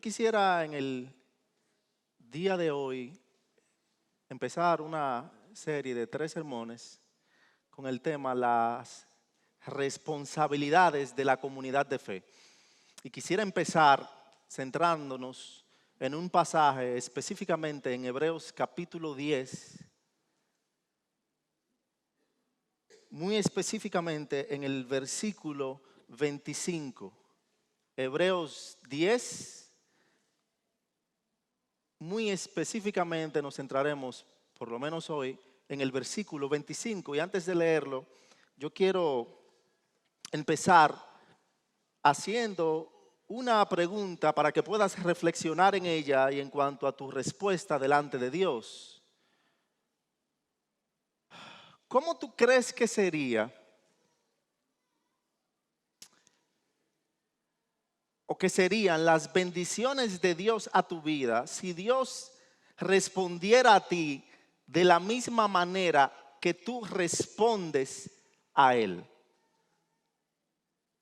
quisiera en el día de hoy empezar una serie de 3 sermones con el tema las responsabilidades de la comunidad de fe. Y quisiera empezar centrándonos en un pasaje específicamente en Hebreos capítulo 10, muy específicamente en el versículo 25. Hebreos 10, muy específicamente nos centraremos, por lo menos hoy, en el versículo 25. Y antes de leerlo, yo quiero empezar haciendo una pregunta para que puedas reflexionar en ella y en cuanto a tu respuesta delante de Dios. ¿Cómo tú crees que sería o que serían las bendiciones de Dios a tu vida si Dios respondiera a ti de la misma manera que tú respondes a Él?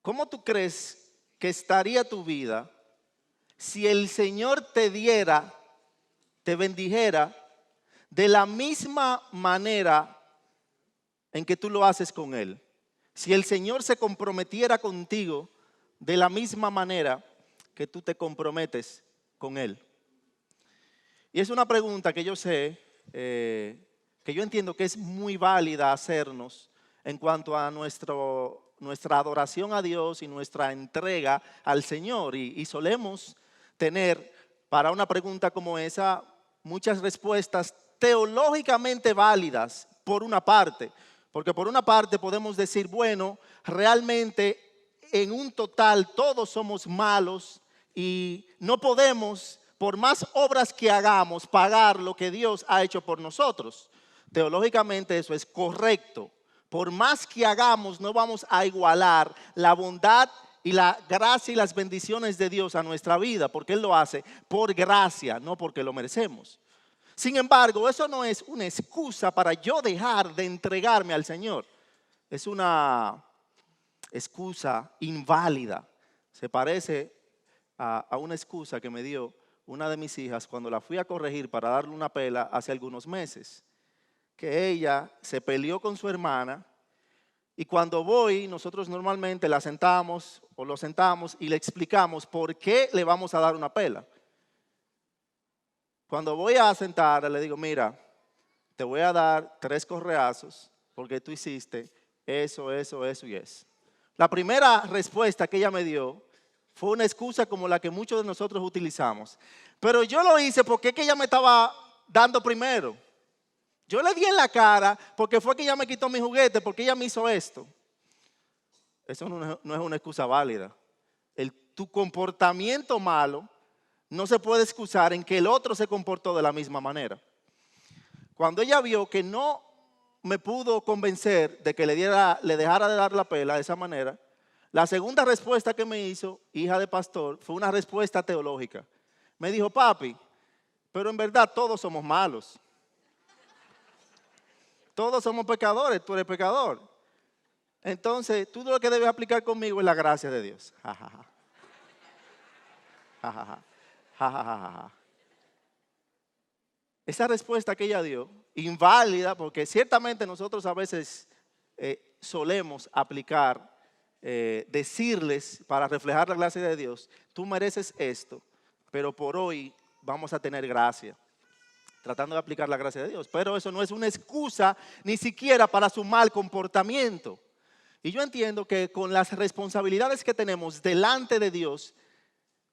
¿Cómo tú crees que estaría tu vida si el Señor te diera, te bendijera de la misma manera en que tú lo haces con Él? Si el Señor se comprometiera contigo de la misma manera que tú te comprometes con Él. Y es una pregunta que yo sé, que yo entiendo que es muy válida hacernos en cuanto a nuestra adoración a Dios y nuestra entrega al Señor. Y solemos tener para una pregunta como esa muchas respuestas teológicamente válidas por una parte. Porque por una parte podemos decir, bueno, realmente en un total todos somos malos y no podemos, por más obras que hagamos, pagar lo que Dios ha hecho por nosotros. Teológicamente eso es correcto. Por más que hagamos, no vamos a igualar la bondad y la gracia y las bendiciones de Dios a nuestra vida, porque Él lo hace por gracia, no porque lo merecemos. Sin embargo, eso no es una excusa para yo dejar de entregarme al Señor. Es una excusa inválida. Se parece a una excusa que me dio una de mis hijas cuando la fui a corregir para darle una pela hace algunos meses. Que ella se peleó con su hermana y cuando voy, nosotros normalmente la sentamos o lo sentamos y le explicamos por qué le vamos a dar una pela. Cuando voy a sentarla le digo, mira, te voy a dar 3 correazos porque tú hiciste eso y eso. La primera respuesta que ella me dio fue una excusa como la que muchos de nosotros utilizamos. Pero yo lo hice porque es que ella me estaba dando primero. Yo le di en la cara porque fue que ella me quitó mi juguete, porque ella me hizo esto. Eso no es una excusa válida. Tu comportamiento malo no se puede excusar en que el otro se comportó de la misma manera. Cuando ella vio que no me pudo convencer de que le dejara de dar la pela de esa manera, la segunda respuesta que me hizo, hija de pastor, fue una respuesta teológica. Me dijo, papi, pero en verdad todos somos malos. Todos somos pecadores, tú eres pecador. Entonces, tú lo que debes aplicar conmigo es la gracia de Dios. Ja, ja, ja. Ja, ja, ja. Ja, ja, ja, ja. Esa respuesta que ella dio, inválida, porque ciertamente nosotros a veces solemos aplicar, decirles para reflejar la gracia de Dios, tú mereces esto, pero por hoy vamos a tener gracia. Tratando de aplicar la gracia de Dios. Pero eso no es una excusa ni siquiera para su mal comportamiento. Y yo entiendo que con las responsabilidades que tenemos delante de Dios,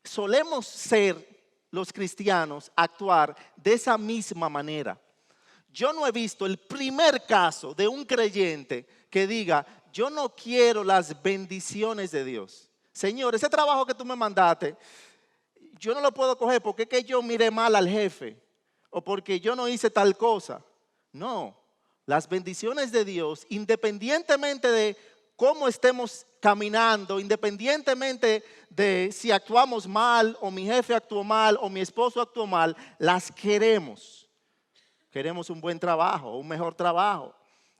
solemos ser los cristianos actuar de esa misma manera. Yo no he visto el primer caso de un creyente que diga, yo no quiero las bendiciones de Dios. Señor, ese trabajo que tú me mandaste, yo no lo puedo coger porque es que yo miré mal al jefe. O porque yo no hice tal cosa. No, las bendiciones de Dios, independientemente de cómo estemos caminando, independientemente de si actuamos mal o mi jefe actuó mal o mi esposo actuó mal, las queremos. Queremos un buen trabajo, un mejor trabajo.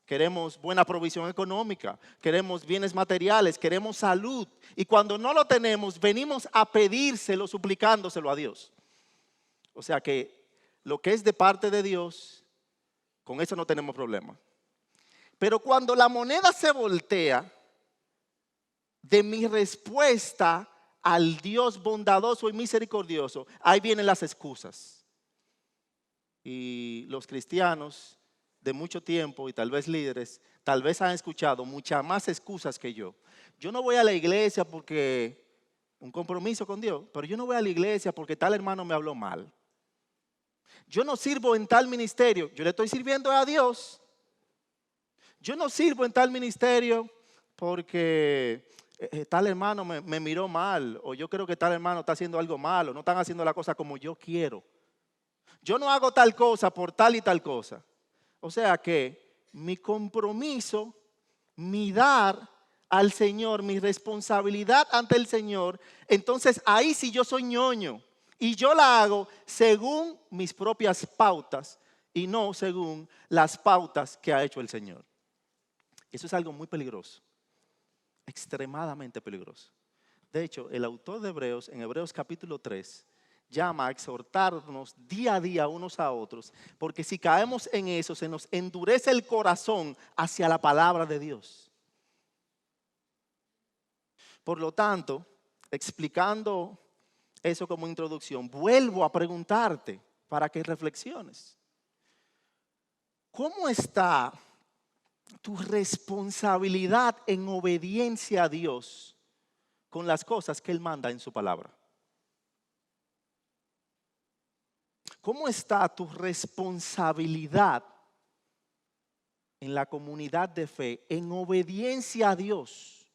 queremos buena provisión económica, queremos bienes materiales, queremos salud. Y cuando no lo tenemos, venimos a pedírselo, suplicándoselo a Dios. O sea que lo que es de parte de Dios, con eso no tenemos problema. Pero cuando la moneda se voltea, de mi respuesta al Dios bondadoso y misericordioso, ahí vienen las excusas. Y los cristianos de mucho tiempo y tal vez líderes, tal vez han escuchado muchas más excusas que yo. Yo no voy a la iglesia porque un compromiso con Dios, pero yo no voy a la iglesia porque tal hermano me habló mal. Yo no sirvo en tal ministerio, yo le estoy sirviendo a Dios. Yo no sirvo en tal ministerio porque tal hermano me miró mal, o yo creo que tal hermano está haciendo algo malo, no están haciendo la cosa como yo quiero. Yo no hago tal cosa por tal y tal cosa. O sea que mi compromiso, mi dar al Señor, mi responsabilidad ante el Señor, entonces ahí sí yo soy ñoño. Y yo la hago según mis propias pautas y no según las pautas que ha hecho el Señor. Eso es algo muy peligroso, extremadamente peligroso. De hecho, el autor de Hebreos, en Hebreos capítulo 3, llama a exhortarnos día a día unos a otros, porque si caemos en eso, se nos endurece el corazón hacia la palabra de Dios. Por lo tanto, explicando eso como introducción, vuelvo a preguntarte para que reflexiones. ¿Cómo está tu responsabilidad en obediencia a Dios con las cosas que Él manda en su palabra? ¿Cómo está tu responsabilidad en la comunidad de fe en obediencia a Dios?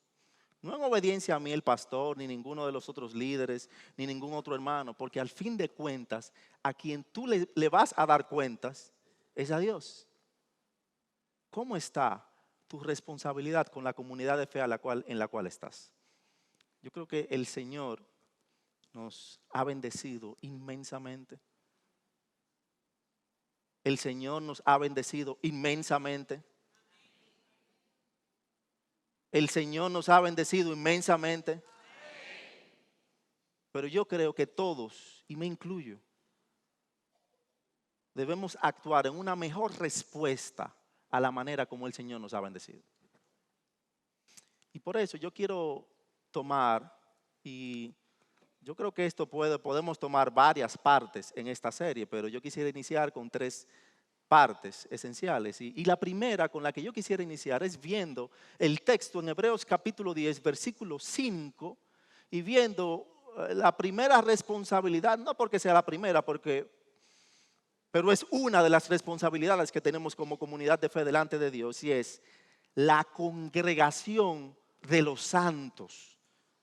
No en obediencia a mí, el pastor, ni ninguno de los otros líderes, ni ningún otro hermano, porque al fin de cuentas, a quien tú le vas a dar cuentas es a Dios. ¿Cómo está tu responsabilidad con la comunidad de fe en la cual estás? Yo creo que el Señor nos ha bendecido inmensamente. El Señor nos ha bendecido inmensamente. El Señor nos ha bendecido inmensamente. Pero yo creo que todos, y me incluyo, debemos actuar en una mejor respuesta a la manera como el Señor nos ha bendecido. Y por eso yo quiero tomar, y yo creo que esto podemos tomar varias partes en esta serie, pero yo quisiera iniciar con 3 partes esenciales. Y la primera con la que yo quisiera iniciar es viendo el texto en Hebreos capítulo 10, versículo 5, y viendo la primera responsabilidad, no porque sea la primera, pero es una de las responsabilidades que tenemos como comunidad de fe delante de Dios, y es la congregación de los santos.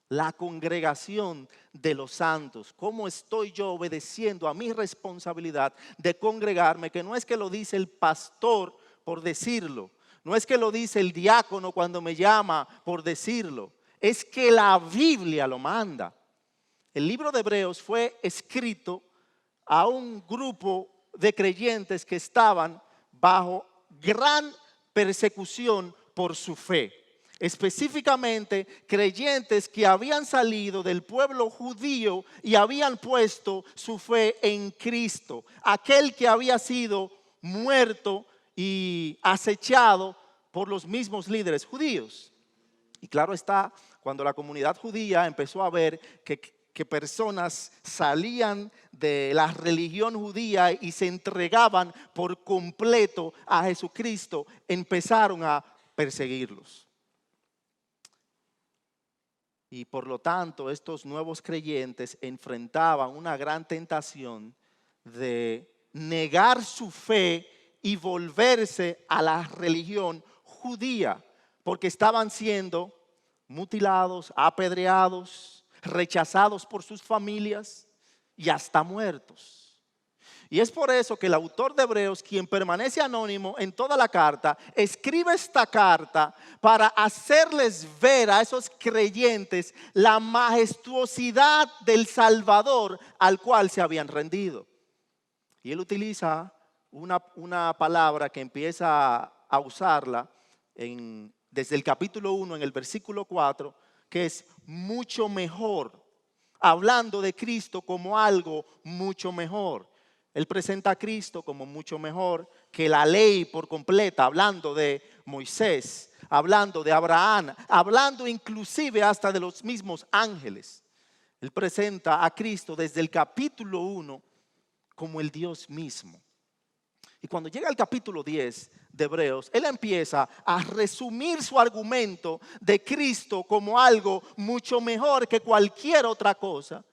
La congregación de los santos. ¿Cómo estoy yo obedeciendo a mi responsabilidad de congregarme? Que no es que lo dice el pastor por decirlo. No es que lo dice el diácono cuando me llama por decirlo. Es que la Biblia lo manda. El libro de Hebreos fue escrito a un grupo de creyentes que estaban bajo gran persecución por su fe. Específicamente creyentes que habían salido del pueblo judío y habían puesto su fe en Cristo, aquel que había sido muerto y acechado por los mismos líderes judíos. Y claro está, cuando la comunidad judía empezó a ver que personas salían de la religión judía y se entregaban por completo a Jesucristo, empezaron a perseguirlos. Y por lo tanto, estos nuevos creyentes enfrentaban una gran tentación de negar su fe y volverse a la religión judía, porque estaban siendo mutilados, apedreados, rechazados por sus familias y hasta muertos. Y es por eso que el autor de Hebreos, quien permanece anónimo en toda la carta, escribe esta carta para hacerles ver a esos creyentes la majestuosidad del Salvador al cual se habían rendido. Y él utiliza una palabra que empieza a usarla desde el capítulo 1 en el versículo 4, que es mucho mejor, hablando de Cristo como algo mucho mejor. Él presenta a Cristo como mucho mejor que la ley por completa, hablando de Moisés, hablando de Abraham, hablando inclusive hasta de los mismos ángeles. Él presenta a Cristo desde el capítulo 1 como el Dios mismo. Y cuando llega al capítulo 10 de Hebreos, él empieza a resumir su argumento de Cristo como algo mucho mejor que cualquier otra cosa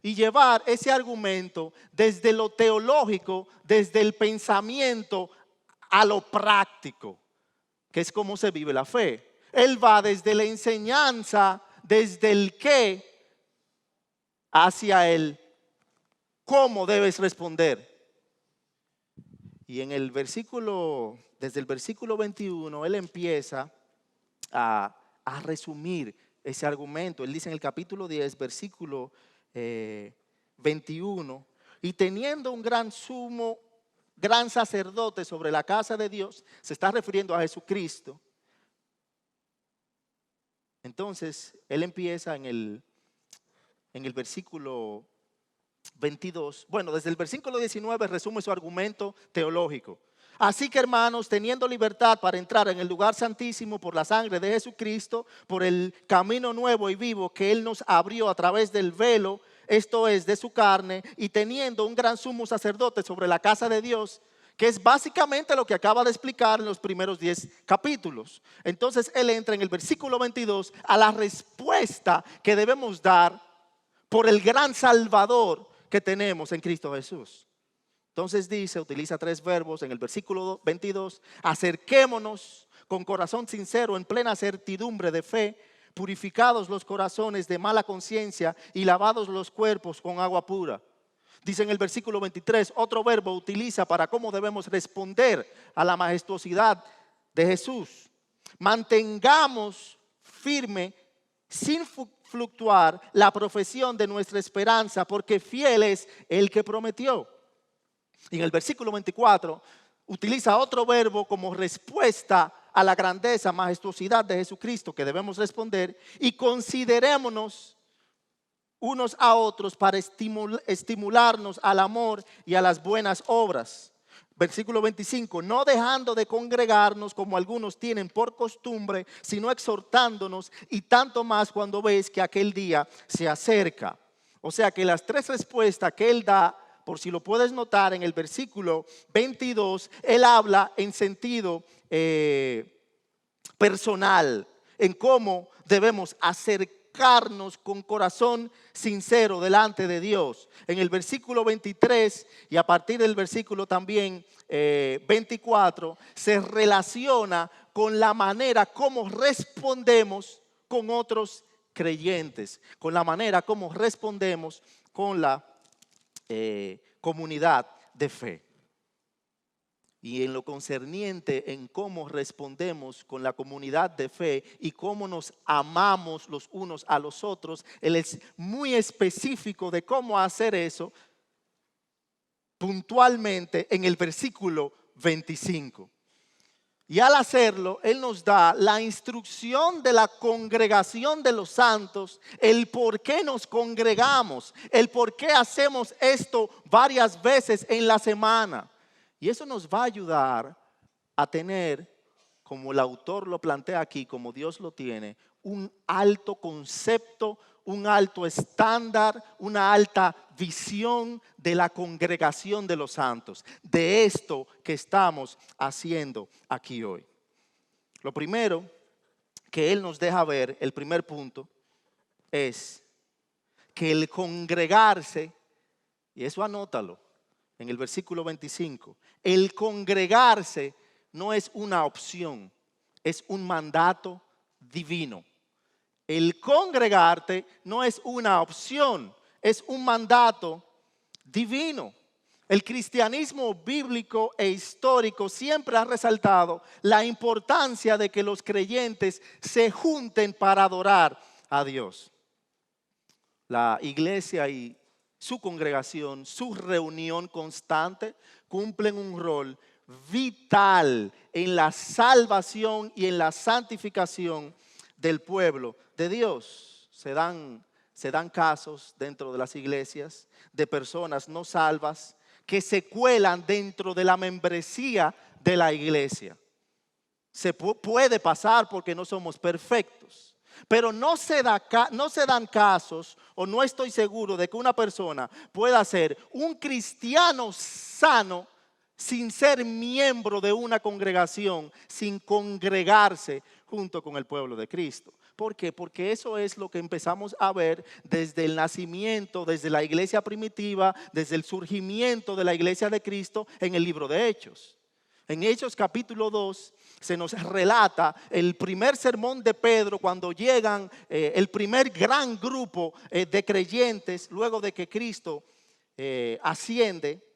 y llevar ese argumento desde lo teológico, desde el pensamiento a lo práctico, que es cómo se vive la fe. Él va desde la enseñanza, desde el qué, hacia el cómo debes responder. Y en el versículo, desde el versículo 21, él empieza a resumir ese argumento. Él dice en el capítulo 10, versículo 21, y teniendo un gran sumo, gran sacerdote sobre la casa de Dios, se está refiriendo a Jesucristo. Entonces, él empieza en el versículo 22, bueno, desde el versículo 19 resume su argumento teológico. Así que, hermanos, teniendo libertad para entrar en el lugar santísimo por la sangre de Jesucristo, por el camino nuevo y vivo que Él nos abrió a través del velo, esto es, de su carne, y teniendo un gran sumo sacerdote sobre la casa de Dios, que es básicamente lo que acaba de explicar en los primeros 10 capítulos. Entonces él entra en el versículo 22 a la respuesta que debemos dar por el gran Salvador que tenemos en Cristo Jesús. Entonces dice, utiliza 3 verbos en el versículo 22, acerquémonos con corazón sincero en plena certidumbre de fe, purificados los corazones de mala conciencia y lavados los cuerpos con agua pura. Dice en el versículo 23, otro verbo utiliza para cómo debemos responder a la majestuosidad de Jesús. Mantengamos firme, sin fluctuar, la profesión de nuestra esperanza, porque fiel es el que prometió. Y en el versículo 24 utiliza otro verbo como respuesta a la grandeza, majestuosidad de Jesucristo que debemos responder, y considerémonos unos a otros para estimularnos al amor y a las buenas obras. Versículo 25, no dejando de congregarnos como algunos tienen por costumbre, sino exhortándonos, y tanto más cuando ves que aquel día se acerca. O sea que las 3 respuestas que él da, por si lo puedes notar en el versículo 22, él habla en sentido personal, en cómo debemos acercarnos con corazón sincero delante de Dios. En el versículo 23 y a partir del versículo también 24 se relaciona con la manera como respondemos con otros creyentes, con la manera como respondemos con la comunidad de fe. Y en lo concerniente en cómo respondemos con la comunidad de fe y cómo nos amamos los unos a los otros, él es muy específico de cómo hacer eso puntualmente en el versículo 25. Y al hacerlo, él nos da la instrucción de la congregación de los santos, el por qué nos congregamos, el por qué hacemos esto varias veces en la semana. Y eso nos va a ayudar a tener, como el autor lo plantea aquí, como Dios lo tiene, un alto concepto, un alto estándar, una alta visión de la congregación de los santos, de esto que estamos haciendo aquí hoy. Lo primero que él nos deja ver, el primer punto, es que el congregarse, y eso anótalo en el versículo 25, el congregarse no es una opción, es un mandato divino. El congregarte no es una opción, es un mandato divino. El cristianismo bíblico e histórico siempre ha resaltado la importancia de que los creyentes se junten para adorar a Dios. La iglesia y su congregación, su reunión constante, cumplen un rol vital en la salvación y en la santificación del pueblo de Dios. Se dan casos dentro de las iglesias de personas no salvas que se cuelan dentro de la membresía de la iglesia. Puede pasar porque no somos perfectos, pero no se dan casos, o no estoy seguro de que una persona pueda ser un cristiano sano sin ser miembro de una congregación, sin congregarse junto con el pueblo de Cristo. ¿Por qué? Porque eso es lo que empezamos a ver desde el nacimiento, desde la iglesia primitiva, desde el surgimiento de la iglesia de Cristo en el libro de Hechos. En Hechos capítulo 2 se nos relata el primer sermón de Pedro cuando llegan el primer gran grupo de creyentes luego de que Cristo asciende,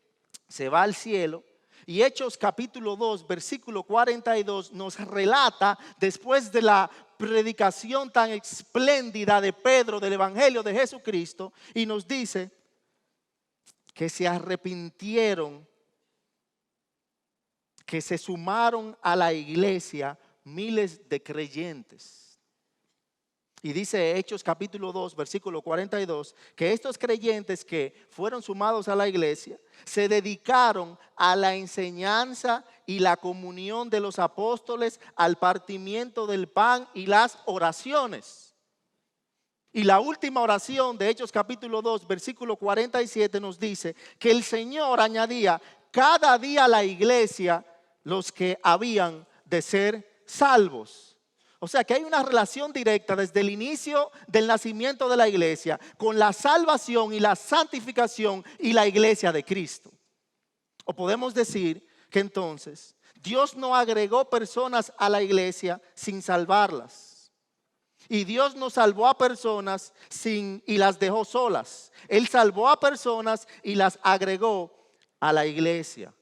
se va al cielo. Y Hechos capítulo 2 versículo 42 nos relata después de la predicación tan espléndida de Pedro del evangelio de Jesucristo, y nos dice que se arrepintieron, que se sumaron a la iglesia miles de creyentes. Y dice Hechos capítulo 2 versículo 42 que estos creyentes que fueron sumados a la iglesia se dedicaron a la enseñanza y la comunión de los apóstoles, al partimiento del pan y las oraciones. Y la última oración de Hechos capítulo 2 versículo 47 nos dice que el Señor añadía cada día a la iglesia los que habían de ser salvos. O sea que hay una relación directa desde el inicio del nacimiento de la iglesia con la salvación y la santificación y la iglesia de Cristo. O podemos decir que entonces Dios no agregó personas a la iglesia sin salvarlas. Y Dios no salvó a personas y las dejó solas. Él salvó a personas y las agregó a la iglesia.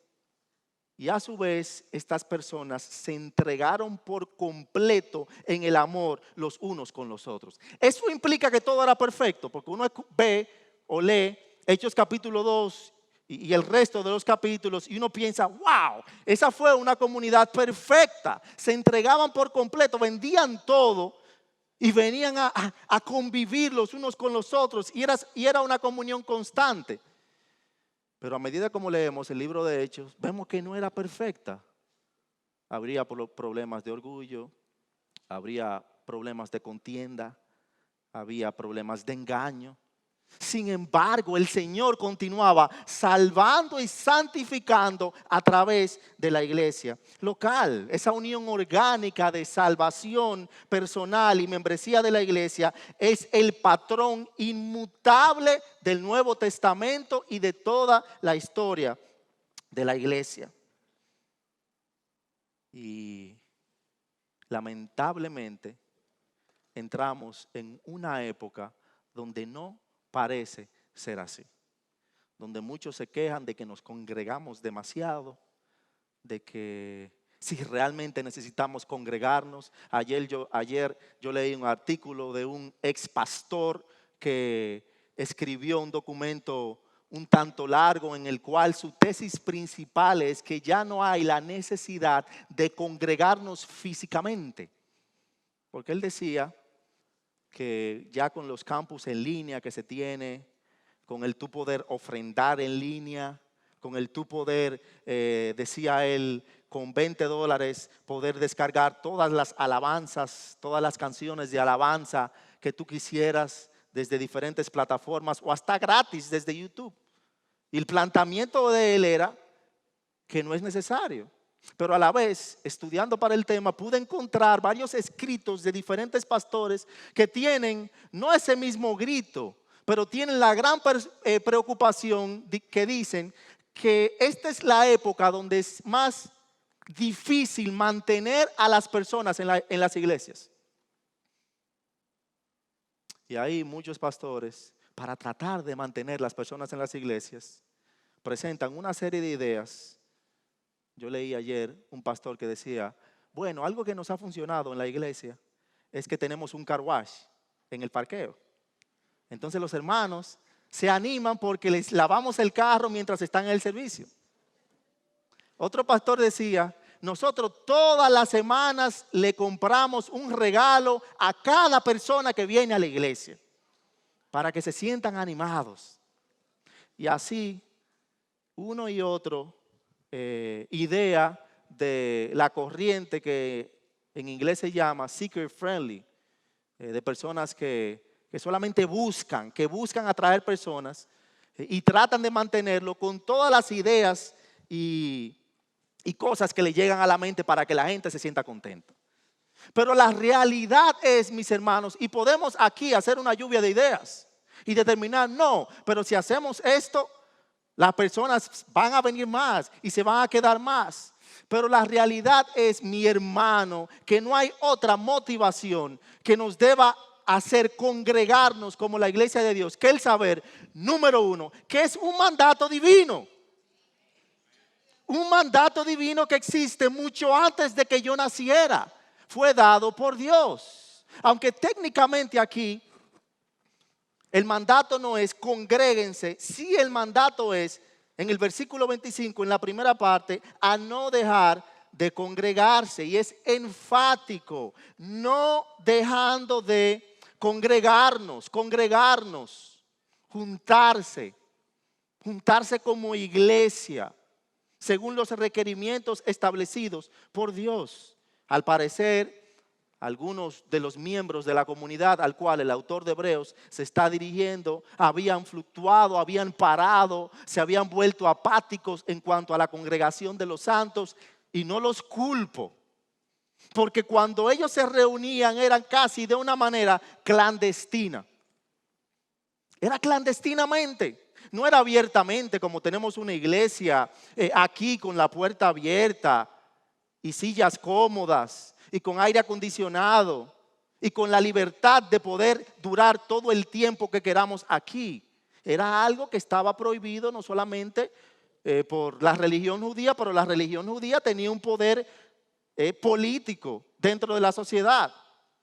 Y a su vez, estas personas se entregaron por completo en el amor los unos con los otros. Eso implica que todo era perfecto, porque uno ve o lee Hechos capítulo 2 y el resto de los capítulos y uno piensa, wow, esa fue una comunidad perfecta. Se entregaban por completo, vendían todo y venían a convivir los unos con los otros y era una comunión constante. Pero a medida como leemos el libro de Hechos, vemos que no era perfecta. Habría problemas de orgullo, habría problemas de contienda, había problemas de engaño. Sin embargo, el Señor continuaba salvando y santificando a través de la iglesia local. Esa unión orgánica de salvación personal y membresía de la iglesia es el patrón inmutable del Nuevo Testamento y de toda la historia de la iglesia. Y lamentablemente entramos en una época donde no parece ser así, donde muchos se quejan de que nos congregamos demasiado, de que si realmente necesitamos congregarnos. Ayer yo leí un artículo de un ex pastor que escribió un documento un tanto largo en el cual su tesis principal es que ya no hay la necesidad de congregarnos físicamente, porque él decía que ya con los campus en línea que se tiene, con el tú poder ofrendar en línea, con el tú poder, decía él, con $20 poder descargar todas las alabanzas, todas las canciones de alabanza que tú quisieras desde diferentes plataformas o hasta gratis desde YouTube. Y el planteamiento de él era que no es necesario. Pero a la vez, estudiando para el tema, pude encontrar varios escritos de diferentes pastores que tienen no ese mismo grito, pero tienen la gran preocupación que dicen que esta es la época donde es más difícil mantener a las personas en las iglesias. Y ahí muchos pastores, para tratar de mantener las personas en las iglesias, presentan una serie de ideas. Yo leí ayer un pastor que decía, bueno, algo que nos ha funcionado en la iglesia es que tenemos un car wash en el parqueo. Entonces los hermanos se animan porque les lavamos el carro mientras están en el servicio. Otro pastor decía, nosotros todas las semanas le compramos un regalo a cada persona que viene a la iglesia para que se sientan animados. Y así, uno y otro idea de la corriente que en inglés se llama seeker friendly, de personas que solamente buscan, atraer personas y tratan de mantenerlo con todas las ideas y cosas que le llegan a la mente para que la gente se sienta contenta. Pero la realidad es, mis hermanos, y podemos aquí hacer una lluvia de ideas y determinar, no, pero si hacemos esto, las personas van a venir más y se van a quedar más. Pero la realidad es, mi hermano, que no hay otra motivación que nos deba hacer congregarnos como la iglesia de Dios que el saber, número uno, que es un mandato divino. Un mandato divino que existe mucho antes de que yo naciera. Fue dado por Dios. Aunque técnicamente aquí el mandato no es congréguense, sí el mandato es, en el versículo 25, en la primera parte, a no dejar de congregarse. Y es enfático, no dejando de congregarnos, juntarse como iglesia, según los requerimientos establecidos por Dios. Al parecer, algunos de los miembros de la comunidad al cual el autor de Hebreos se está dirigiendo habían fluctuado, habían parado, se habían vuelto apáticos en cuanto a la congregación de los santos, y no los culpo, porque cuando ellos se reunían eran casi de una manera clandestina. Era clandestinamente, no era abiertamente como tenemos una iglesia aquí con la puerta abierta y sillas cómodas y con aire acondicionado y con la libertad de poder durar todo el tiempo que queramos aquí. Era algo que estaba prohibido no solamente por la religión judía, pero la religión judía tenía un poder político dentro de la sociedad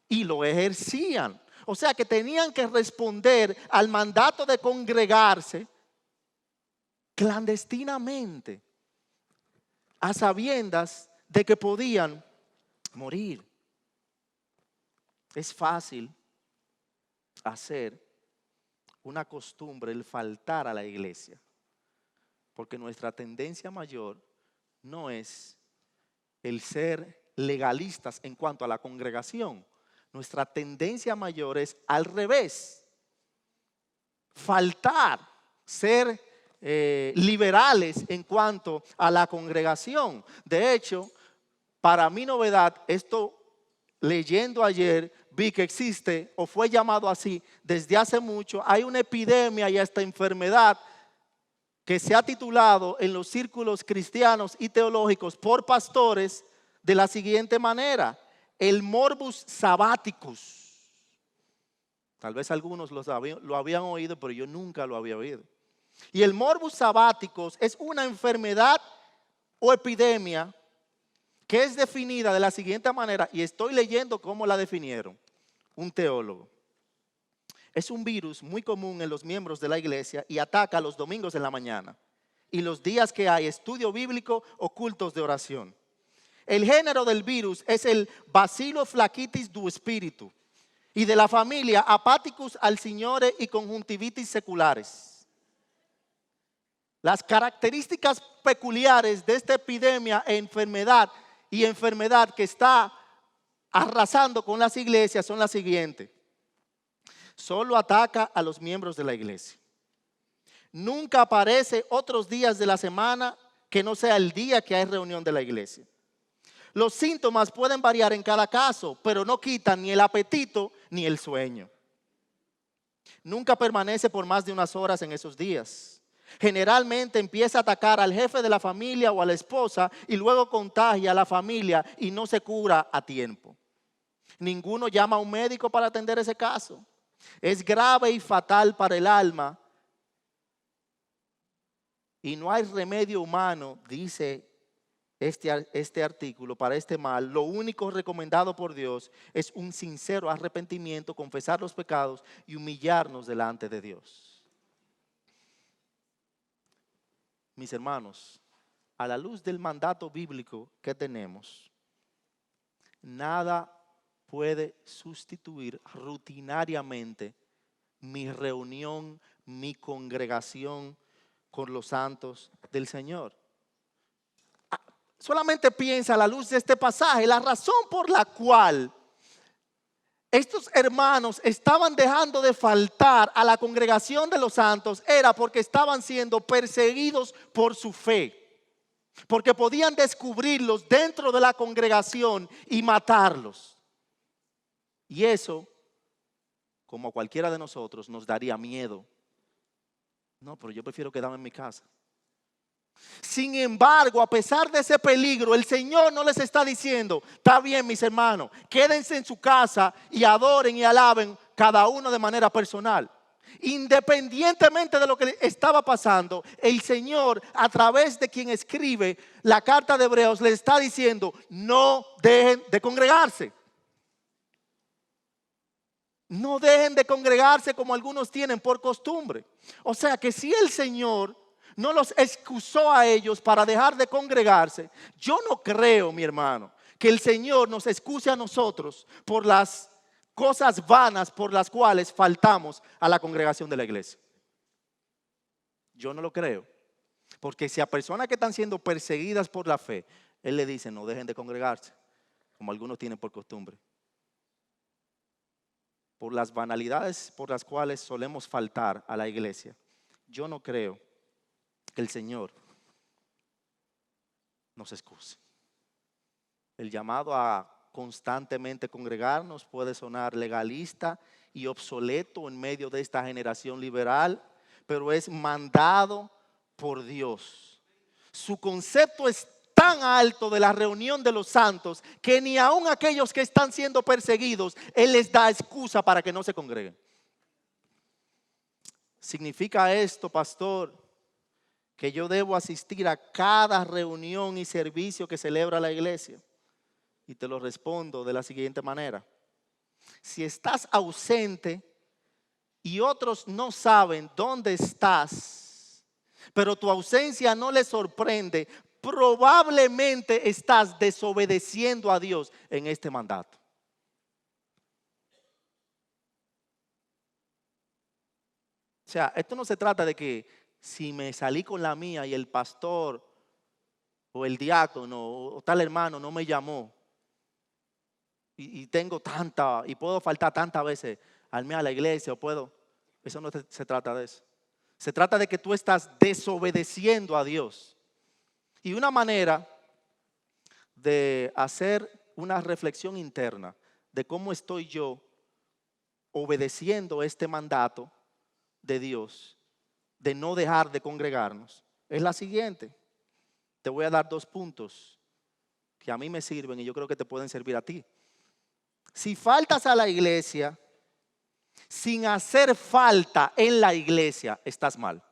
y lo ejercían. O sea que tenían que responder al mandato de congregarse clandestinamente, a sabiendas de que podían morir. Es fácil hacer una costumbre el faltar a la iglesia, porque nuestra tendencia mayor no es el ser legalistas en cuanto a la congregación. Nuestra tendencia mayor es al revés, faltar, ser liberales en cuanto a la congregación. De hecho, para mi novedad, esto leyendo ayer, vi que existe o fue llamado así desde hace mucho. Hay una epidemia y esta enfermedad que se ha titulado en los círculos cristianos y teológicos por pastores de la siguiente manera: el morbus sabbaticus. Tal vez algunos lo habían oído, pero yo nunca lo había oído. Y el morbus sabbaticus es una enfermedad o epidemia que es definida de la siguiente manera, y estoy leyendo cómo la definieron un teólogo. Es un virus muy común en los miembros de la iglesia y ataca los domingos en la mañana y los días que hay estudio bíblico o cultos de oración. El género del virus es el Bacillus flacitis do Espíritu y de la familia Apaticus alcignore y conjuntivitis seculares. Las características peculiares de esta epidemia e enfermedad que está arrasando con las iglesias son las siguientes. Solo ataca a los miembros de la iglesia. Nunca aparece otros días de la semana que no sea el día que hay reunión de la iglesia. Los síntomas pueden variar en cada caso, pero no quitan ni el apetito ni el sueño. Nunca permanece por más de unas horas en esos días. Generalmente empieza a atacar al jefe de la familia o a la esposa y luego contagia a la familia y no se cura a tiempo. Ninguno llama a un médico para atender ese caso. Es grave y fatal para el alma y no hay remedio humano, dice este artículo, para este mal. Lo único recomendado por Dios es un sincero arrepentimiento, confesar los pecados y humillarnos delante de Dios. Mis hermanos, a la luz del mandato bíblico que tenemos, nada puede sustituir rutinariamente mi reunión, mi congregación con los santos del Señor. Solamente piensa a la luz de este pasaje, la razón por la cual estos hermanos estaban dejando de faltar a la congregación de los santos era porque estaban siendo perseguidos por su fe. Porque podían descubrirlos dentro de la congregación y matarlos. Y eso, como a cualquiera de nosotros, nos daría miedo. No, pero yo prefiero quedarme en mi casa. Sin embargo, a pesar de ese peligro, el Señor no les está diciendo: está bien, mis hermanos, quédense en su casa y adoren y alaben cada uno de manera personal. Independientemente de lo que estaba pasando, el Señor, a través de quien escribe la carta de Hebreos, les está diciendo: no dejen de congregarse. No dejen de congregarse como algunos tienen por costumbre. O sea que si el Señor no los excusó a ellos para dejar de congregarse, yo no creo, mi hermano, que el Señor nos excuse a nosotros por las cosas vanas por las cuales faltamos a la congregación de la iglesia. Yo no lo creo. Porque si a personas que están siendo perseguidas por la fe, Él le dice: no dejen de congregarse, como algunos tienen por costumbre. Por las banalidades por las cuales solemos faltar a la iglesia, yo no creo que el Señor nos excuse. El llamado a constantemente congregarnos puede sonar legalista y obsoleto en medio de esta generación liberal, pero es mandado por Dios. Su concepto es tan alto de la reunión de los santos que ni aun aquellos que están siendo perseguidos, Él les da excusa para que no se congreguen. ¿Significa esto, pastor, que yo debo asistir a cada reunión y servicio que celebra la iglesia? Y te lo respondo de la siguiente manera: si estás ausente y otros no saben dónde estás, pero tu ausencia no les sorprende, probablemente estás desobedeciendo a Dios en este mandato. O sea, esto no se trata de que si me salí con la mía y el pastor o el diácono o tal hermano no me llamó y tengo tanta y puedo faltar tantas veces a la iglesia o puedo. Eso no se trata de eso. Se trata de que tú estás desobedeciendo a Dios. Y una manera de hacer una reflexión interna de cómo estoy yo obedeciendo este mandato de Dios de no dejar de congregarnos es la siguiente. Te voy a dar 2 puntos que a mí me sirven y yo creo que te pueden servir a ti. Si faltas a la iglesia sin hacer falta en la iglesia, estás mal.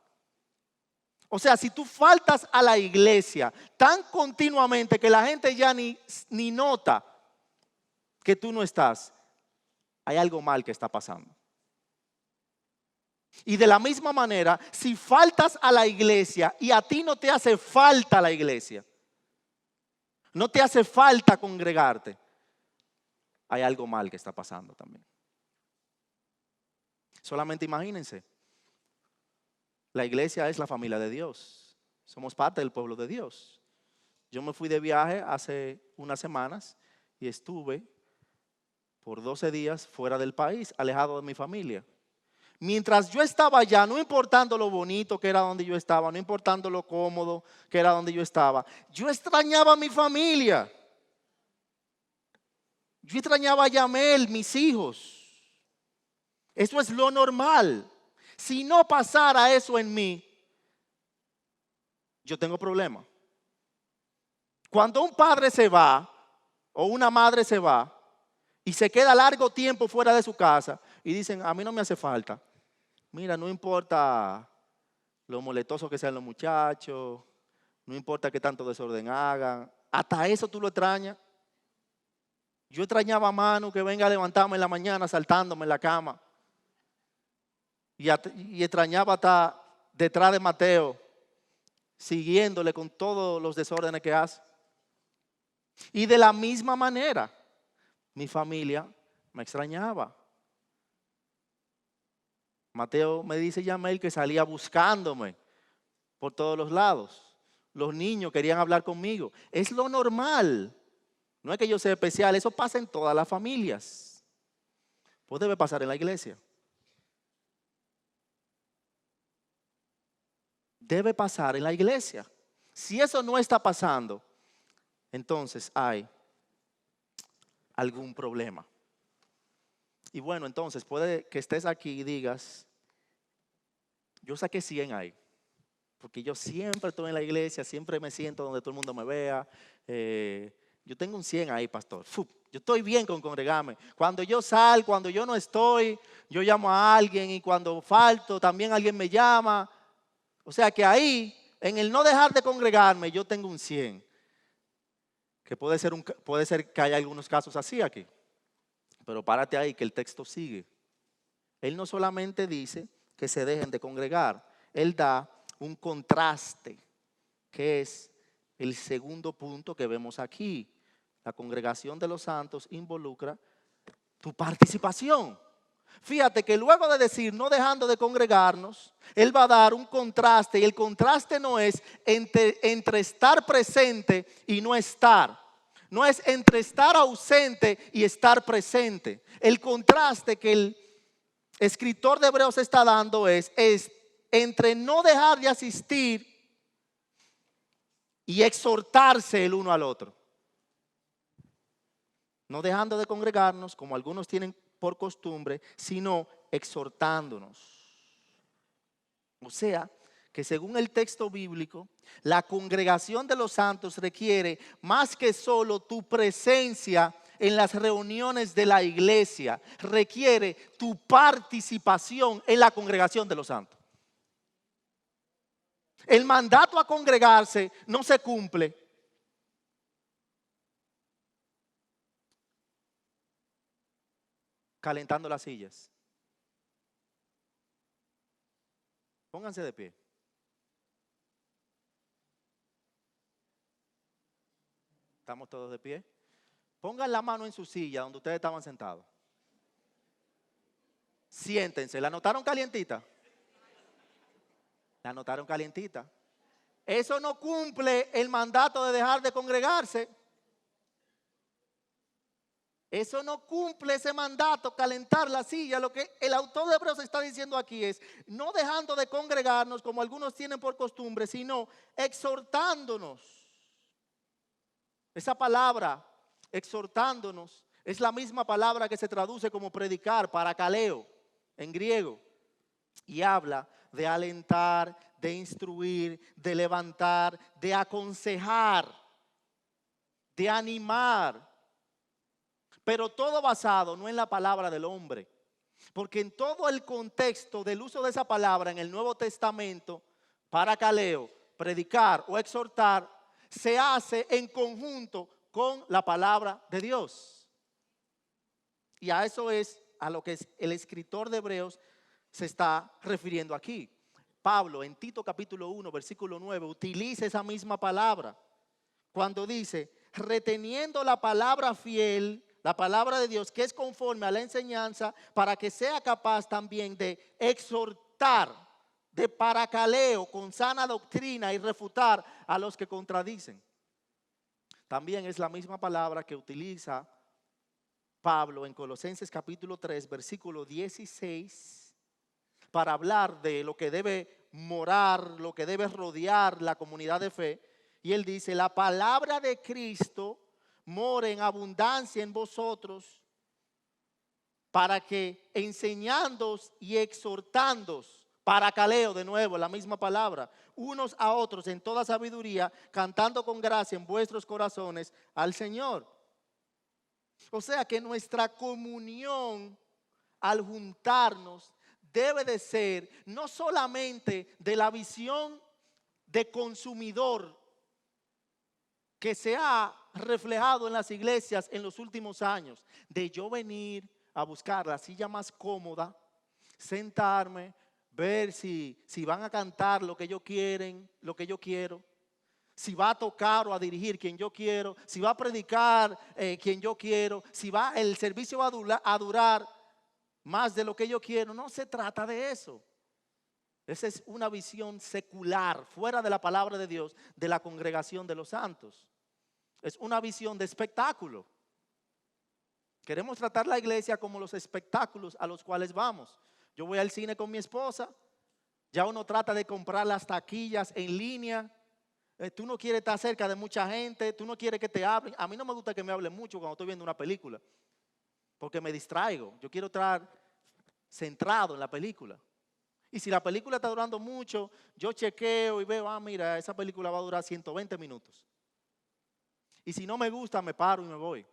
O sea, si tú faltas a la iglesia tan continuamente que la gente ya ni nota que tú no estás, hay algo mal que está pasando. Y de la misma manera, si faltas a la iglesia y a ti no te hace falta la iglesia, no te hace falta congregarte, hay algo mal que está pasando también. Solamente imagínense, la iglesia es la familia de Dios. Somos parte del pueblo de Dios. Yo me fui de viaje hace unas semanas y estuve por 12 días fuera del país, alejado de mi familia. Mientras yo estaba allá, no importando lo bonito que era donde yo estaba, no importando lo cómodo que era donde yo estaba, yo extrañaba a mi familia. Yo extrañaba a Yamel, mis hijos. Eso es lo normal. Si no pasara eso en mí, yo tengo problemas. Cuando un padre se va o una madre se va y se queda largo tiempo fuera de su casa y dicen: a mí no me hace falta. Mira, no importa lo moletosos que sean los muchachos, no importa que tanto desorden hagan, hasta eso tú lo extrañas. Yo extrañaba a Manu que venga a levantarme en la mañana saltándome en la cama. Y extrañaba hasta detrás de Mateo, siguiéndole con todos los desórdenes que hace. Y de la misma manera, mi familia me extrañaba. Mateo me dice, Yamel, que salía buscándome por todos los lados. Los niños querían hablar conmigo. Es lo normal. No es que yo sea especial, eso pasa en todas las familias. Pues debe pasar en la iglesia. Debe pasar en la iglesia. Si eso no está pasando, entonces hay algún problema. Y bueno, entonces puede que estés aquí y digas, yo saqué 100 ahí, porque yo siempre estoy en la iglesia, siempre me siento donde todo el mundo me vea. Yo tengo un 100 ahí, pastor. Yo estoy bien con congregarme. Cuando yo salgo, cuando yo no estoy, yo llamo a alguien, y cuando falto también alguien me llama. O sea que ahí, en el no dejar de congregarme, yo tengo un 100. Que puede ser que haya algunos casos así aquí. Pero párate ahí que el texto sigue. Él no solamente dice que se dejen de congregar. Él da un contraste, que es el segundo punto que vemos aquí. La congregación de los santos involucra tu participación. Fíjate que luego de decir no dejando de congregarnos, él va a dar un contraste, y el contraste no es entre estar presente y no estar. No es entre estar ausente y estar presente. El contraste que el escritor de Hebreos está dando es entre no dejar de asistir y exhortarse el uno al otro. No dejando de congregarnos, como algunos tienen por costumbre, sino exhortándonos. O sea, que según el texto bíblico, la congregación de los santos requiere más que solo tu presencia en las reuniones de la iglesia, requiere tu participación en la congregación de los santos. El mandato a congregarse no se cumple calentando las sillas. Pónganse de pie. ¿Estamos todos de pie? Pongan la mano en su silla donde ustedes estaban sentados. Siéntense. ¿La notaron calientita? ¿La notaron calientita? Eso no cumple el mandato de dejar de congregarse. Eso no cumple ese mandato, calentar la silla. Lo que el autor de Hebreos está diciendo aquí es, no dejando de congregarnos como algunos tienen por costumbre, sino exhortándonos. Esa palabra, exhortándonos, es la misma palabra que se traduce como predicar, parakaleo, en griego. Y habla de alentar, de instruir, de levantar, de aconsejar, de animar. Pero todo basado no en la palabra del hombre. Porque en todo el contexto del uso de esa palabra en el Nuevo Testamento, parakaleo, predicar o exhortar, se hace en conjunto con la palabra de Dios. Y a eso es a lo que el escritor de Hebreos se está refiriendo aquí. Pablo en Tito capítulo 1 versículo 9 utiliza esa misma palabra cuando dice, reteniendo la palabra fiel, la palabra de Dios, que es conforme a la enseñanza, para que sea capaz también de exhortar, de parakaleo, con sana doctrina, y refutar a los que contradicen. También es la misma palabra que utiliza Pablo en Colosenses capítulo 3, versículo 16, para hablar de lo que debe morar, lo que debe rodear la comunidad de fe. Y él dice, la palabra de Cristo more en abundancia en vosotros, para que enseñándoos y exhortándoos, parakaleo, de nuevo la misma palabra, unos a otros en toda sabiduría, cantando con gracia en vuestros corazones al Señor. O sea que nuestra comunión al juntarnos debe de ser no solamente de la visión de consumidor que se ha reflejado en las iglesias en los últimos años, de yo venir a buscar la silla más cómoda, sentarme, ver si van a cantar lo que ellos quieren, lo que yo quiero, si va a tocar o a dirigir quien yo quiero, si va a predicar quien yo quiero, si el servicio va a durar más de lo que yo quiero. No se trata de eso. Esa es una visión secular, fuera de la palabra de Dios, de la congregación de los santos. Es una visión de espectáculo. Queremos tratar la iglesia como los espectáculos a los cuales vamos. Yo voy al cine con mi esposa, ya uno trata de comprar las taquillas en línea. Tú no quieres estar cerca de mucha gente, tú no quieres que te hablen. A mí no me gusta que me hablen mucho cuando estoy viendo una película, porque me distraigo. Yo quiero estar centrado en la película. Y si la película está durando mucho, yo chequeo y veo, mira, esa película va a durar 120 minutos. Y si no me gusta, me paro y me voy.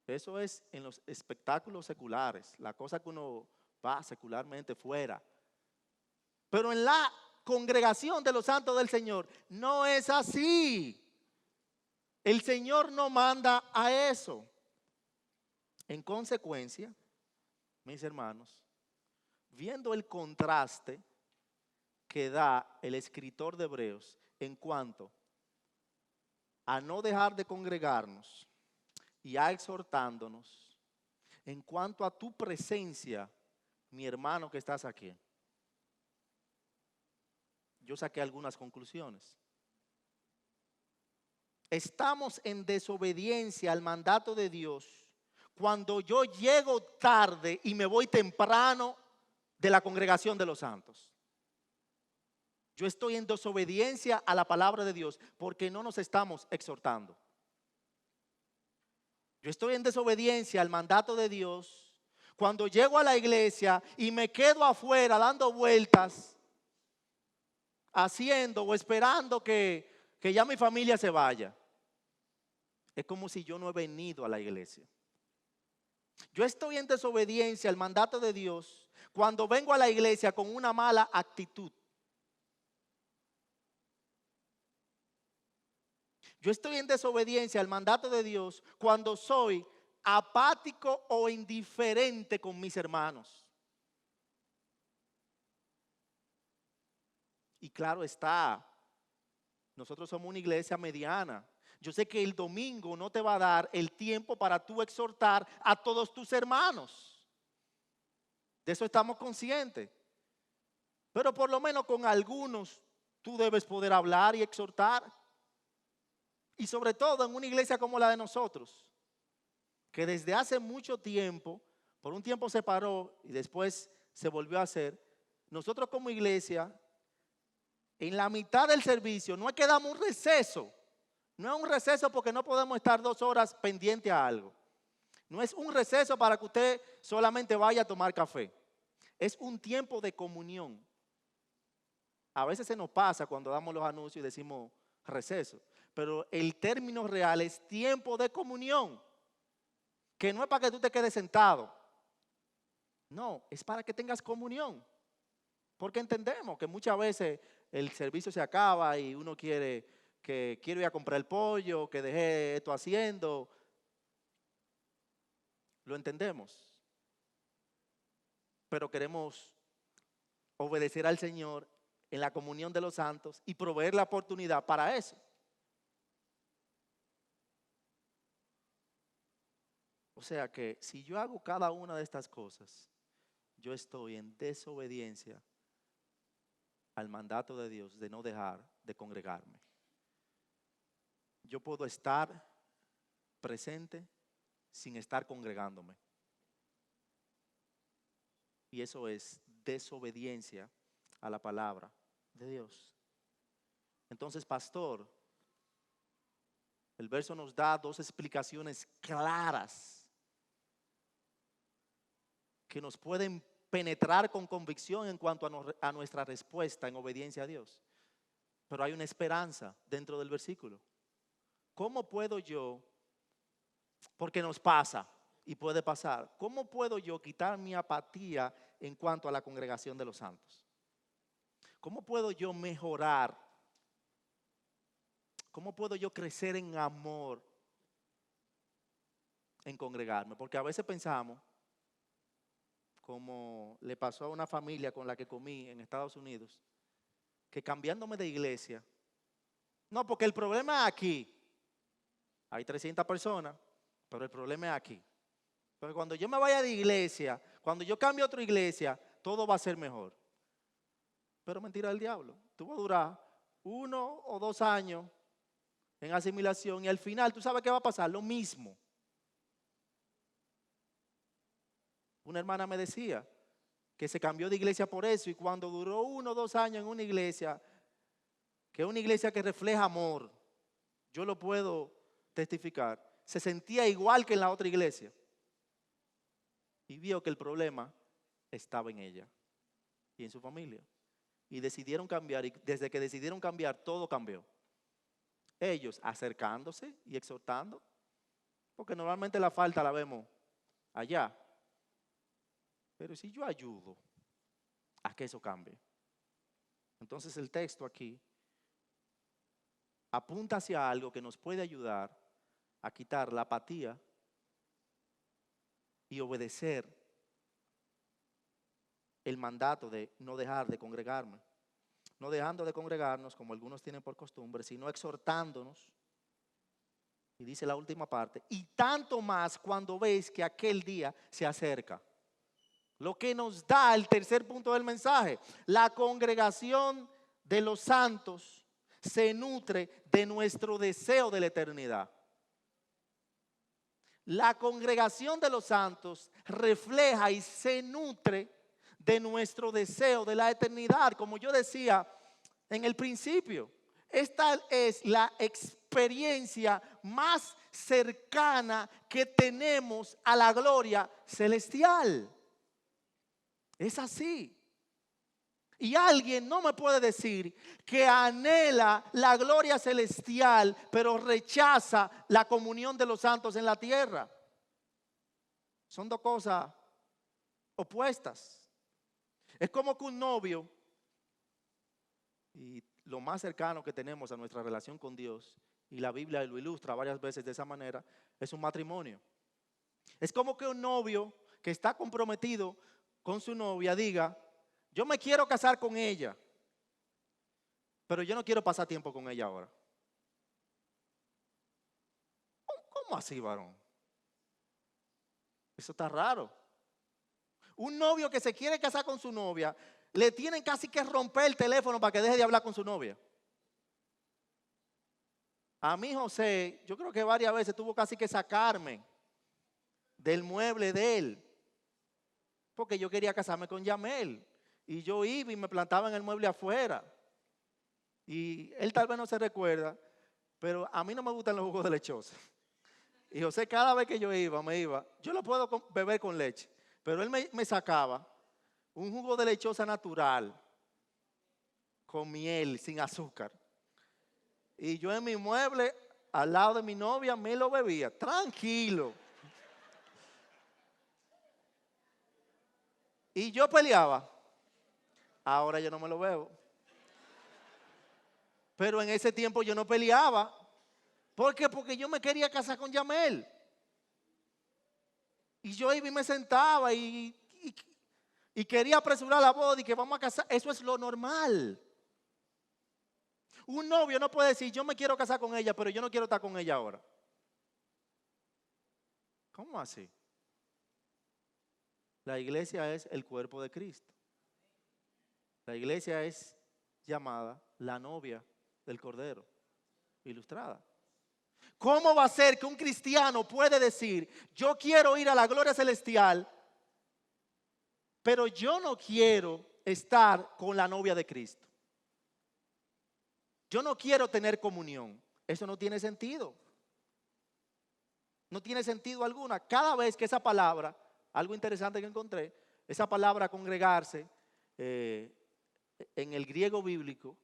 Eso es en los espectáculos seculares, la cosa que uno va secularmente fuera. Pero en la congregación de los santos del Señor no es así. El Señor no manda a eso. En consecuencia, mis hermanos, viendo el contraste que da el escritor de Hebreos en cuanto a no dejar de congregarnos y a exhortándonos, en cuanto a tu presencia, mi hermano que estás aquí, yo saqué algunas conclusiones. Estamos en desobediencia al mandato de Dios cuando yo llego tarde y me voy temprano de la congregación de los santos. Yo estoy en desobediencia a la palabra de Dios porque no nos estamos exhortando. Yo estoy en desobediencia al mandato de Dios cuando llego a la iglesia y me quedo afuera dando vueltas, haciendo o esperando que ya mi familia se vaya. Es como si yo no he venido a la iglesia. Yo estoy en desobediencia al mandato de Dios cuando vengo a la iglesia con una mala actitud. Yo estoy en desobediencia al mandato de Dios cuando soy apático o indiferente con mis hermanos. Y claro está, nosotros somos una iglesia mediana. Yo sé que el domingo no te va a dar el tiempo para tú exhortar a todos tus hermanos. De eso estamos conscientes. Pero por lo menos con algunos tú debes poder hablar y exhortar. Y sobre todo en una iglesia como la de nosotros, que desde hace mucho tiempo, por un tiempo se paró y después se volvió a hacer. Nosotros como iglesia, en la mitad del servicio, no es que damos un receso. No es un receso porque no podemos estar 2 horas pendiente a algo. No es un receso para que usted solamente vaya a tomar café. Es un tiempo de comunión. A veces se nos pasa cuando damos los anuncios y decimos receso. Pero el término real es tiempo de comunión. Que no es para que tú te quedes sentado. No, es para que tengas comunión. Porque entendemos que muchas veces el servicio se acaba y uno quiere ir a comprar el pollo, que dejé esto haciendo. Lo entendemos. Pero queremos obedecer al Señor en la comunión de los santos y proveer la oportunidad para eso. O sea que si yo hago cada una de estas cosas, yo estoy en desobediencia al mandato de Dios de no dejar de congregarme. Yo puedo estar presente sin estar congregándome. Y eso es desobediencia a la palabra de Dios. Entonces, pastor, el verso nos da 2 explicaciones claras que nos pueden penetrar con convicción en cuanto a nuestra respuesta en obediencia a Dios. Pero hay una esperanza dentro del versículo. ¿Cómo puedo yo, porque nos pasa y puede pasar, cómo puedo yo quitar mi apatía en cuanto a la congregación de los santos? ¿Cómo puedo yo mejorar? ¿Cómo puedo yo crecer en amor en congregarme? Porque a veces pensamos, como le pasó a una familia con la que comí en Estados Unidos, que cambiándome de iglesia, no, porque el problema es aquí, hay 300 personas, pero el problema es aquí. Porque cuando yo me vaya de iglesia, cuando yo cambie a otra iglesia, todo va a ser mejor. Pero mentira del diablo. Tú vas a durar 1 o 2 años en asimilación y al final, ¿tú sabes qué va a pasar? Lo mismo. Una hermana me decía que se cambió de iglesia por eso y cuando duró 1 o 2 años en una iglesia, que es una iglesia que refleja amor, yo lo puedo testificar, se sentía igual que en la otra iglesia y vio que el problema estaba en ella y en su familia. Y decidieron cambiar y desde que decidieron cambiar todo cambió. Ellos acercándose y exhortando, porque normalmente la falta la vemos allá. Pero si yo ayudo a que eso cambie, entonces el texto aquí apunta hacia algo que nos puede ayudar a quitar la apatía y obedecer el mandato de no dejar de congregarme. No dejando de congregarnos como algunos tienen por costumbre, sino exhortándonos. Y dice la última parte, y tanto más cuando veis que aquel día se acerca. Lo que nos da el tercer punto del mensaje, la congregación de los santos se nutre de nuestro deseo de la eternidad. La congregación de los santos refleja y se nutre de nuestro deseo de la eternidad. Como yo decía en el principio, esta es la experiencia más cercana que tenemos a la gloria celestial. Es así. Y alguien no me puede decir que anhela la gloria celestial, pero rechaza la comunión de los santos en la tierra. Son dos cosas opuestas. Es como que un novio, y lo más cercano que tenemos a nuestra relación con Dios, y la Biblia lo ilustra varias veces de esa manera, es un matrimonio. Es como que un novio que está comprometido con su novia diga, yo me quiero casar con ella, pero yo no quiero pasar tiempo con ella ahora. ¿Cómo así, varón? Eso está raro. Un novio que se quiere casar con su novia, le tienen casi que romper el teléfono para que deje de hablar con su novia. A mí José, yo creo que varias veces tuvo casi que sacarme del mueble de él, porque yo quería casarme con Yamel. Y yo iba y me plantaba en el mueble afuera. Y él tal vez no se recuerda, pero a mí no me gustan los jugos de lechosa. Y José cada vez que yo iba, yo lo puedo beber con leche, pero él me sacaba un jugo de lechosa natural, con miel, sin azúcar. Y yo en mi mueble, al lado de mi novia, me lo bebía, tranquilo. Y yo peleaba. Ahora yo no me lo bebo. Pero en ese tiempo yo no peleaba. ¿Por qué? Porque yo me quería casar con Yamel. Y yo iba y me sentaba y quería apresurar la boda y que vamos a casar. Eso es lo normal. Un novio no puede decir, yo me quiero casar con ella, pero yo no quiero estar con ella ahora. ¿Cómo así? La iglesia es el cuerpo de Cristo. La iglesia es llamada la novia del Cordero, ilustrada. ¿Cómo va a ser que un cristiano puede decir, yo quiero ir a la gloria celestial, pero yo no quiero estar con la novia de Cristo? Yo no quiero tener comunión. Eso no tiene sentido. No tiene sentido alguna. Cada vez que esa palabra, algo interesante que encontré, esa palabra congregarse en el griego bíblico,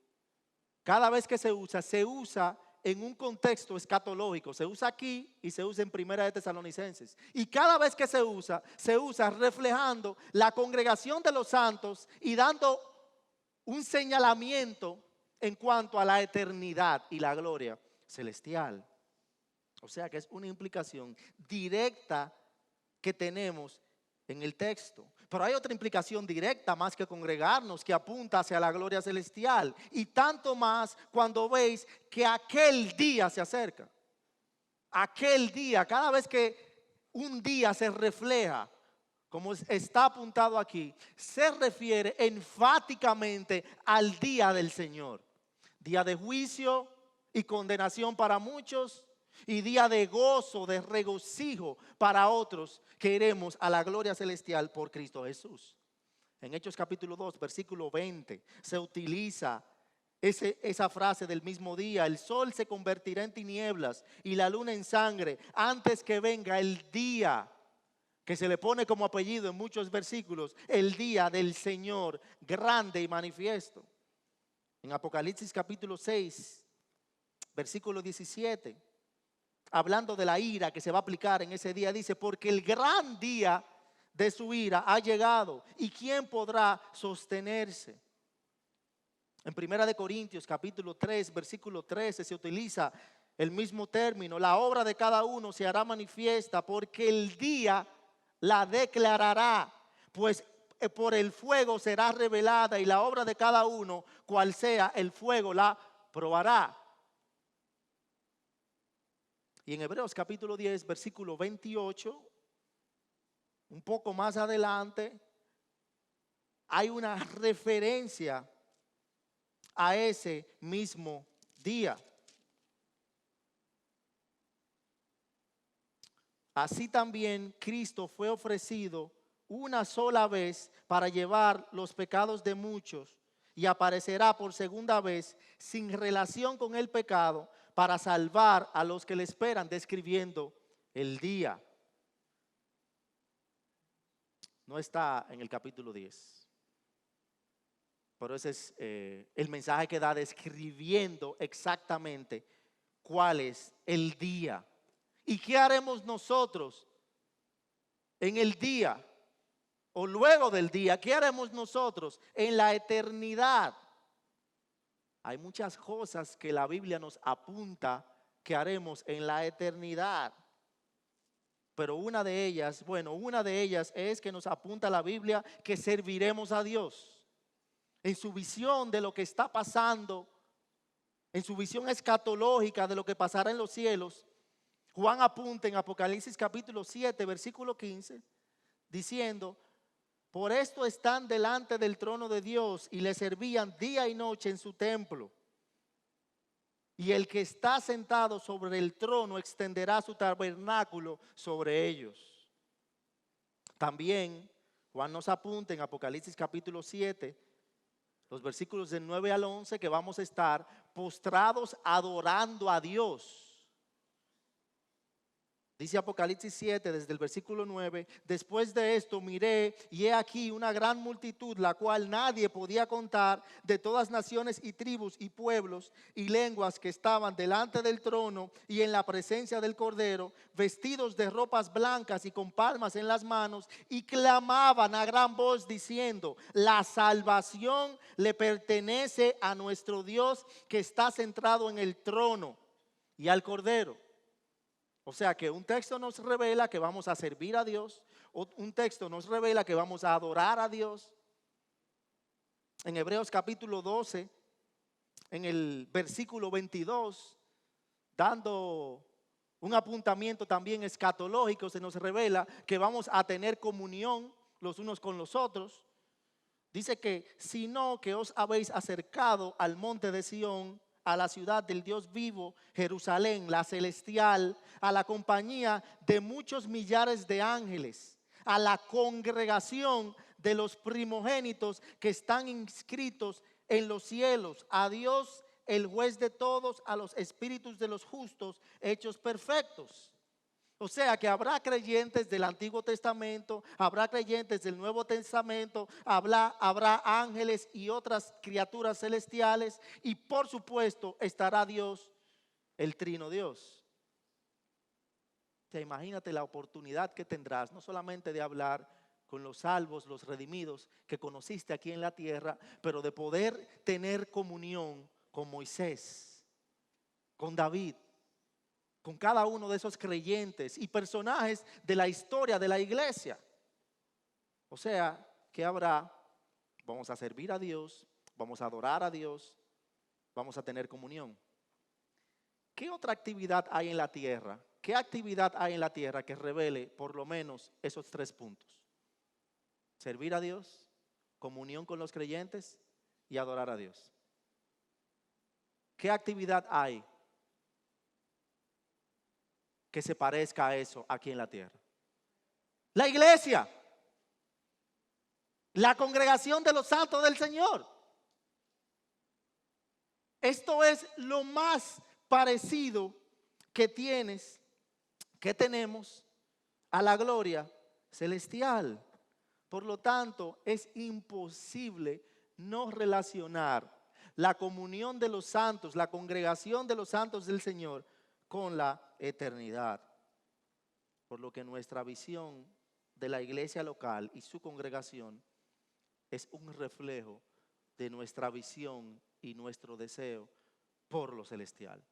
cada vez que se usa en un contexto escatológico. Se usa aquí y se usa en Primera de Tesalonicenses. Y cada vez que se usa reflejando la congregación de los santos y dando un señalamiento en cuanto a la eternidad y la gloria celestial. O sea que es una implicación directa que tenemos en el texto. Pero hay otra implicación directa más que congregarnos, que apunta hacia la gloria celestial. Y tanto más cuando veis que aquel día se acerca. Aquel día, cada vez que un día se refleja, como está apuntado aquí, se refiere enfáticamente al día del Señor. Día de juicio y condenación para muchos, y día de gozo, de regocijo para otros que iremos a la gloria celestial por Cristo Jesús. En Hechos capítulo 2, versículo 20, se utiliza esa frase del mismo día: el sol se convertirá en tinieblas y la luna en sangre antes que venga el día, que se le pone como apellido en muchos versículos, el día del Señor grande y manifiesto. En Apocalipsis capítulo 6, versículo 17, hablando de la ira que se va a aplicar en ese día, dice: porque el gran día de su ira ha llegado, ¿y quién podrá sostenerse? En Primera de Corintios capítulo 3, versículo 13 se utiliza el mismo término: la obra de cada uno se hará manifiesta, porque el día la declarará, pues por el fuego será revelada, y la obra de cada uno, cual sea el fuego, la probará. Y en Hebreos capítulo 10, versículo 28, un poco más adelante, hay una referencia a ese mismo día. Así también Cristo fue ofrecido una sola vez para llevar los pecados de muchos, y aparecerá por segunda vez sin relación con el pecado para salvar a los que le esperan, describiendo el día. No está en el capítulo 10. Pero ese es el mensaje que da, describiendo exactamente cuál es el día. ¿Y qué haremos nosotros en el día o luego del día? ¿Qué haremos nosotros en la eternidad? Hay muchas cosas que la Biblia nos apunta que haremos en la eternidad. Pero una de ellas es que nos apunta la Biblia que serviremos a Dios. En su visión de lo que está pasando, en su visión escatológica de lo que pasará en los cielos, Juan apunta en Apocalipsis capítulo 7, versículo 15, diciendo: por esto están delante del trono de Dios y le servían día y noche en su templo. Y el que está sentado sobre el trono extenderá su tabernáculo sobre ellos. También Juan nos apunta en Apocalipsis capítulo 7, los versículos del 9 al 11, que vamos a estar postrados adorando a Dios. Dice Apocalipsis 7 desde el versículo 9: después de esto miré y he aquí una gran multitud, la cual nadie podía contar, de todas naciones y tribus y pueblos y lenguas, que estaban delante del trono y en la presencia del Cordero, vestidos de ropas blancas y con palmas en las manos, y clamaban a gran voz diciendo: la salvación le pertenece a nuestro Dios, que está sentado en el trono, y al Cordero. O sea que un texto nos revela que vamos a servir a Dios, un texto nos revela que vamos a adorar a Dios. En Hebreos capítulo 12, en el versículo 22, dando un apuntamiento también escatológico, se nos revela que vamos a tener comunión los unos con los otros. Dice que sino que os habéis acercado al monte de Sión, a la ciudad del Dios vivo, Jerusalén, la celestial, a la compañía de muchos millares de ángeles, a la congregación de los primogénitos que están inscritos en los cielos, a Dios el juez de todos, a los espíritus de los justos hechos perfectos. O sea que habrá creyentes del Antiguo Testamento, habrá creyentes del Nuevo Testamento, habrá ángeles y otras criaturas celestiales, y por supuesto estará Dios, el Trino Dios. O sea, imagínate la oportunidad que tendrás, no solamente de hablar con los salvos, los redimidos que conociste aquí en la tierra, pero de poder tener comunión con Moisés, con David, con cada uno de esos creyentes y personajes de la historia de la iglesia. O sea, ¿qué habrá? Vamos a servir a Dios, vamos a adorar a Dios, vamos a tener comunión. ¿Qué otra actividad hay en la tierra? ¿Qué actividad hay en la tierra que revele por lo menos esos 3 puntos? Servir a Dios, comunión con los creyentes y adorar a Dios. ¿Qué actividad hay que se parezca a eso aquí en la tierra? La iglesia, la congregación de los santos del Señor. Esto es lo más parecido que tenemos a la gloria celestial. Por lo tanto, es imposible no relacionar la comunión de los santos, la congregación de los santos del Señor con la eternidad. Por lo que nuestra visión de la iglesia local y su congregación es un reflejo de nuestra visión y nuestro deseo por lo celestial.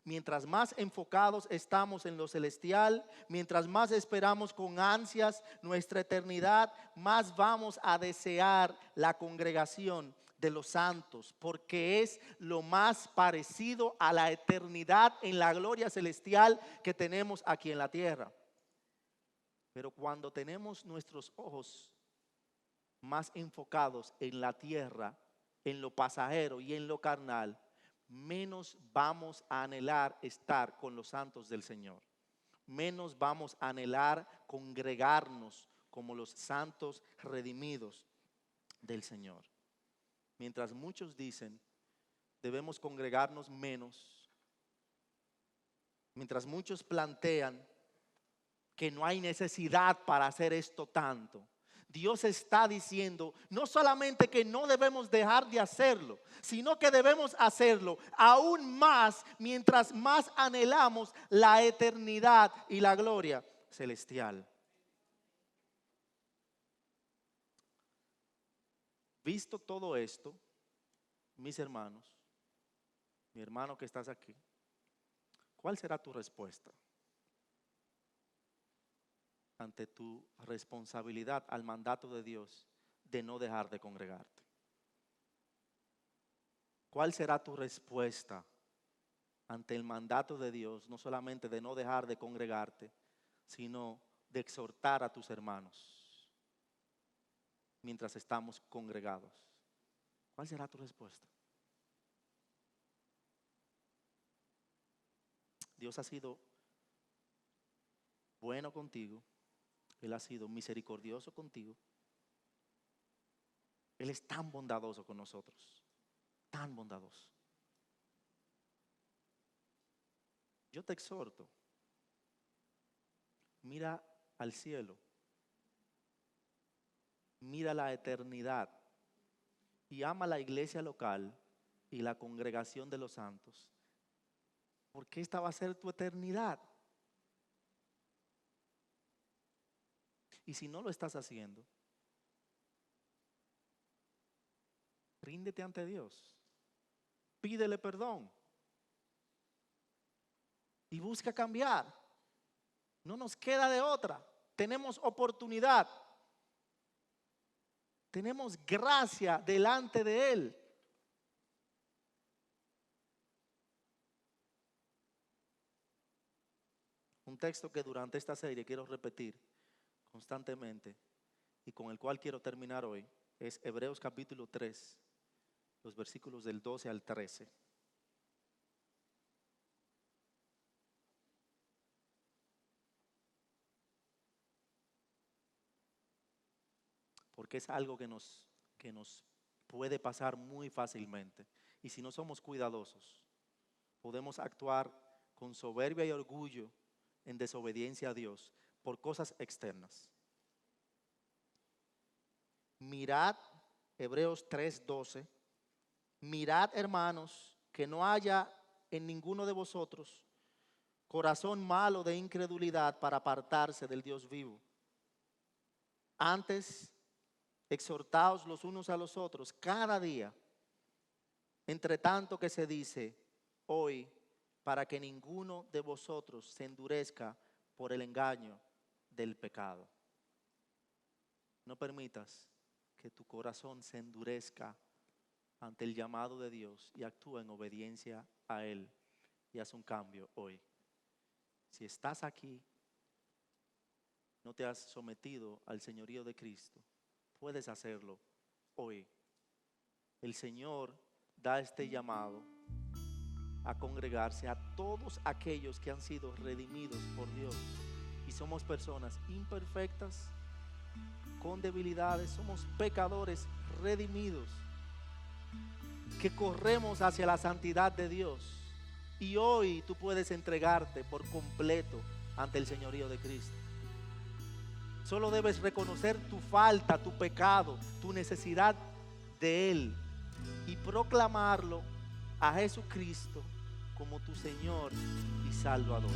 Mientras más enfocados estamos en lo celestial, mientras más esperamos con ansias nuestra eternidad, más vamos a desear la congregación de los santos, porque es lo más parecido a la eternidad en la gloria celestial que tenemos aquí en la tierra. Pero cuando tenemos nuestros ojos más enfocados en la tierra, en lo pasajero y en lo carnal, menos vamos a anhelar estar con los santos del Señor. Menos vamos a anhelar congregarnos como los santos redimidos del Señor. Mientras muchos dicen, debemos congregarnos menos. Mientras muchos plantean que no hay necesidad para hacer esto tanto, Dios está diciendo no solamente que no debemos dejar de hacerlo, sino que debemos hacerlo aún más mientras más anhelamos la eternidad y la gloria celestial. Visto todo esto, mis hermanos, mi hermano que estás aquí, ¿cuál será tu respuesta ante tu responsabilidad al mandato de Dios de no dejar de congregarte? ¿Cuál será tu respuesta ante el mandato de Dios, no solamente de no dejar de congregarte, sino de exhortar a tus hermanos mientras estamos congregados? ¿Cuál será tu respuesta? Dios ha sido bueno contigo, Él ha sido misericordioso contigo. Él es tan bondadoso con nosotros, tan bondadoso. Yo te exhorto, mira al cielo, mira la eternidad y ama la iglesia local y la congregación de los santos, porque esta va a ser tu eternidad. Y si no lo estás haciendo, ríndete ante Dios, pídele perdón y busca cambiar. No nos queda de otra. Tenemos oportunidad. Tenemos gracia delante de Él. Un texto que durante esta serie quiero repetir constantemente y con el cual quiero terminar hoy es Hebreos capítulo 3, los versículos del 12 al 13. Porque es algo que nos puede pasar muy fácilmente. Y si no somos cuidadosos, podemos actuar con soberbia y orgullo en desobediencia a Dios por cosas externas. Mirad, Hebreos 3:12, mirad, hermanos, que no haya en ninguno de vosotros corazón malo de incredulidad para apartarse del Dios vivo. Antes, exhortaos los unos a los otros cada día, entre tanto que se dice hoy, para que ninguno de vosotros se endurezca por el engaño del pecado. No permitas que tu corazón se endurezca ante el llamado de Dios y actúa en obediencia a Él y haz un cambio hoy. Si estás aquí, no te has sometido al señorío de Cristo, puedes hacerlo hoy. El Señor da este llamado a congregarse a todos aquellos que han sido redimidos por Dios. Y somos personas imperfectas, con debilidades, somos pecadores redimidos, que corremos hacia la santidad de Dios. Y hoy tú puedes entregarte por completo ante el señorío de Cristo. Solo debes reconocer tu falta, tu pecado, tu necesidad de Él y proclamarlo a Jesucristo como tu Señor y Salvador.